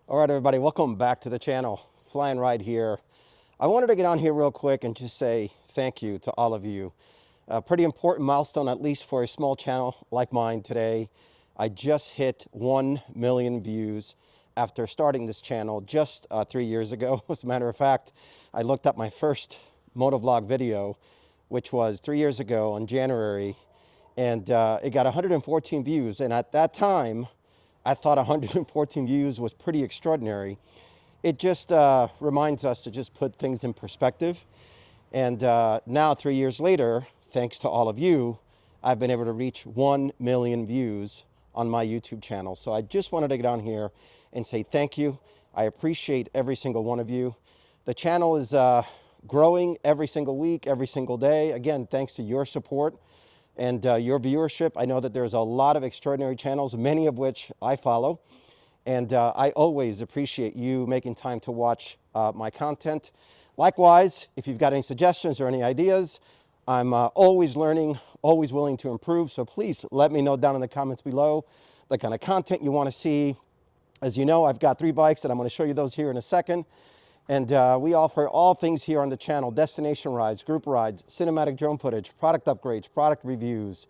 All right, everybody, welcome back to the channel. Fly and Ride here. I wanted to get on here real quick and just say thank you to all of you. A pretty important milestone, at least for a small channel like mine today. I just hit 1 million views after starting this channel just 3 years ago. As a matter of fact, I looked up my first motovlog video, which was 3 years ago in January, and it got 114 views. And at that time, I thought 114 views was pretty extraordinary. It just reminds us to just put things in perspective. And now, 3 years later, thanks to all of you, I've been able to reach 1 million views on my YouTube channel. So I just wanted to get on here and say thank you. I appreciate every single one of you. The channel is growing every single week, every single day. Again, thanks to your support and your viewership. I know that there's a lot of extraordinary channels, many of which I follow. And I always appreciate you making time to watch my content. Likewise, if you've got any suggestions or any ideas, I'm always learning, always willing to improve. So please let me know down in the comments below the kind of content you want to see. As you know, I've got 3 bikes, and I'm going to show you those here in a second. And we offer all things here on the channel: destination rides, group rides, cinematic drone footage, product upgrades, product reviews,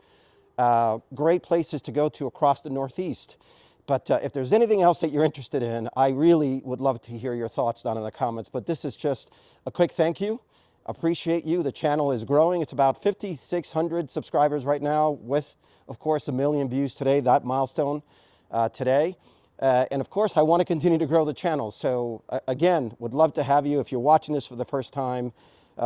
great places to go to across the Northeast. But if there's anything else that you're interested in, I really would love to hear your thoughts down in the comments. But this is just a quick thank you. Appreciate you. The channel is growing. It's about 5,600 subscribers right now, with, of course, 1 million views today, that milestone today. And of course, I want to continue to grow the channel. So again, would love to have you. If you're watching this for the first time,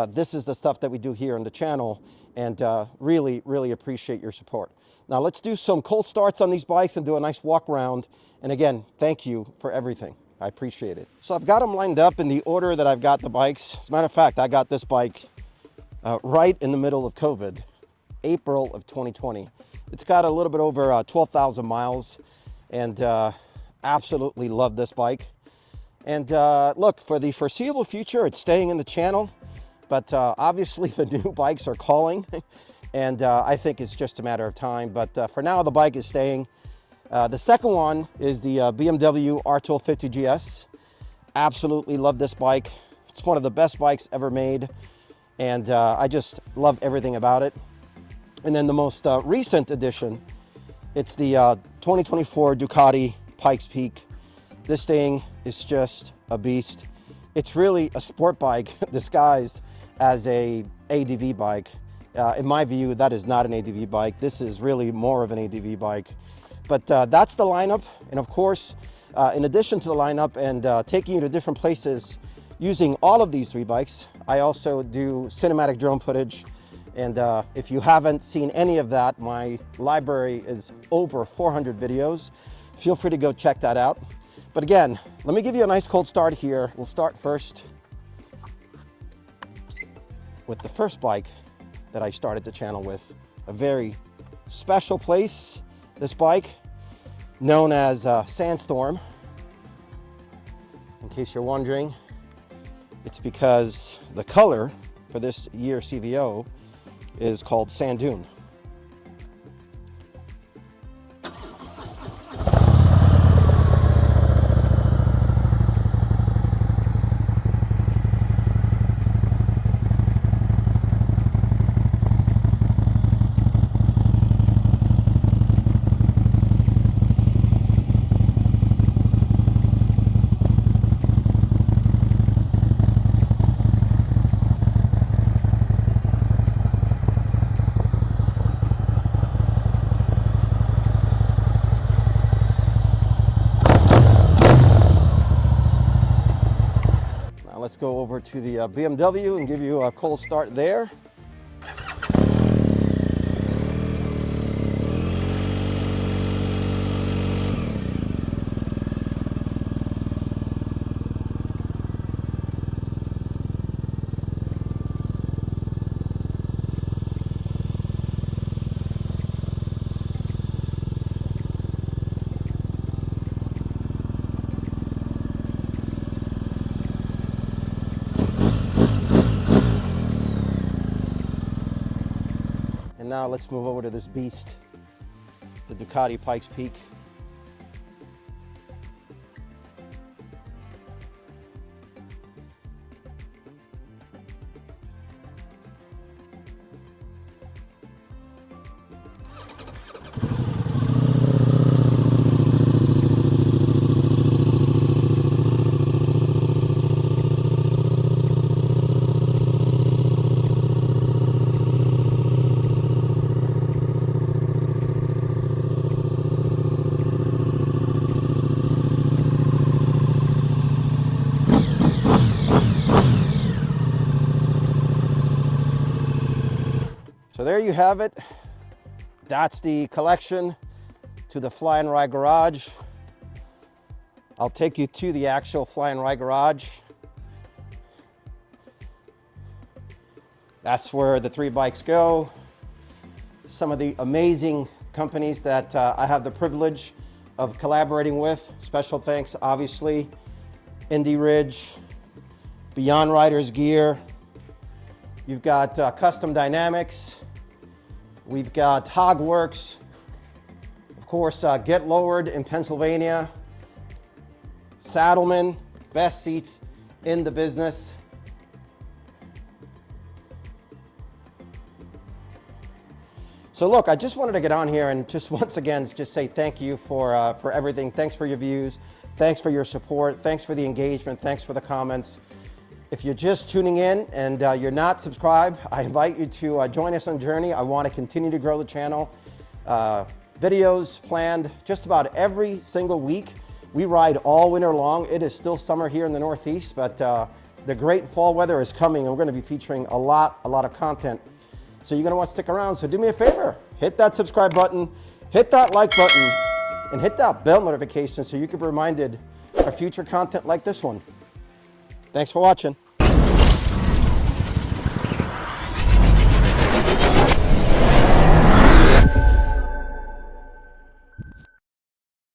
this is the stuff that we do here on the channel, and really, really appreciate your support. Now let's do some cold starts on these bikes and do a nice walk around. And again, thank you for everything. I appreciate it. So I've got them lined up in the order that I've got the bikes. As a matter of fact, I got this bike right in the middle of COVID, April of 2020. It's got a little bit over 12,000 miles, and absolutely love this bike. And look, for the foreseeable future, it's staying in the channel, but obviously the new bikes are calling, and I think it's just a matter of time. But for now, the bike is staying. The second one is the BMW R1250 GS. Absolutely love this bike. It's one of the best bikes ever made, and I just love everything about it. And then the most recent addition, it's the 2024 Ducati Pikes Peak. This thing is just a beast. It's really a sport bike disguised as a ADV bike. In my view, that is not an ADV bike. This is really more of an ADV bike. But that's the lineup. And of course, in addition to the lineup and taking you to different places using all of these 3 bikes, I also do cinematic drone footage. And if you haven't seen any of that, my library is over 400 videos. Feel free to go check that out. But again, let me give you a nice cold start here. We'll start first with the first bike that I started the channel with. A very special place. This bike, known as Sandstorm. In case you're wondering, it's because the color for this year CVO is called Sand Dune. Let's go over to the BMW and give you a cold start there. And now let's move over to this beast, the Ducati Pikes Peak. So there you have it. That's the collection to the Fly and Ride garage. I'll take you to the actual Fly and Ride garage. That's where the 3 bikes go. Some of the amazing companies that I have the privilege of collaborating with. Special thanks, obviously, Indy Ridge, Beyond Riders Gear. You've got Custom Dynamics. We've got Hogworks. Of course, Get Lowered in Pennsylvania. Saddlemen, best seats in the business. So look, I just wanted to get on here and just once again, just say thank you for everything. Thanks for your views. Thanks for your support. Thanks for the engagement. Thanks for the comments. If you're just tuning in and you're not subscribed, I invite you to join us on the journey. I want to continue to grow the channel. Videos planned just about every single week. We ride all winter long. It is still summer here in the Northeast, but the great fall weather is coming, and we're going to be featuring a lot of content. So you're going to want to stick around. So do me a favor, hit that subscribe button, hit that like button, and hit that bell notification so you can be reminded of future content like this one. Thanks for watching.